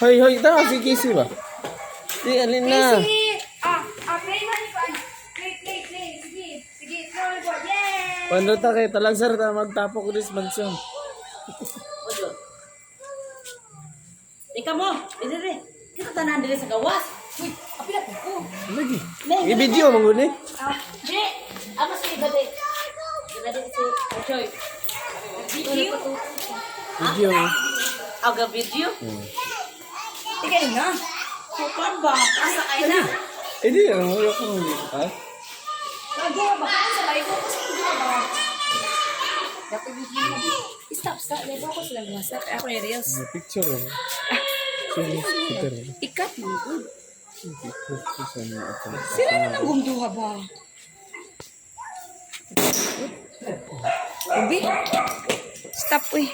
Hoy, hoy, tara si Casey ba? Di, alin na. Play man ko. Play. Sige, throw the board. Yay! Pando ta kay talag sir ta magtapok this mansyon. Ojo. Ika mo, dire. Kita tanan dire sa gawas. Uy, apila ko. Lagi. I-video mo gud ni. Di, ako si Bade. Bade si Ojoy. Video. Video mo. Aga video. Ikaw na. Kupan ba? Asa kay na? Eh di, ano mo ko ha? Nagawa ba? Sa bahay ko kasi nagawa ba? Dapat video. Stop. Lego ko sila WhatsApp. Ako yung reels. Picture mo. Super. Ikat mo. Sila Sila na nang gumduha ba? Ubi. Stop, uy.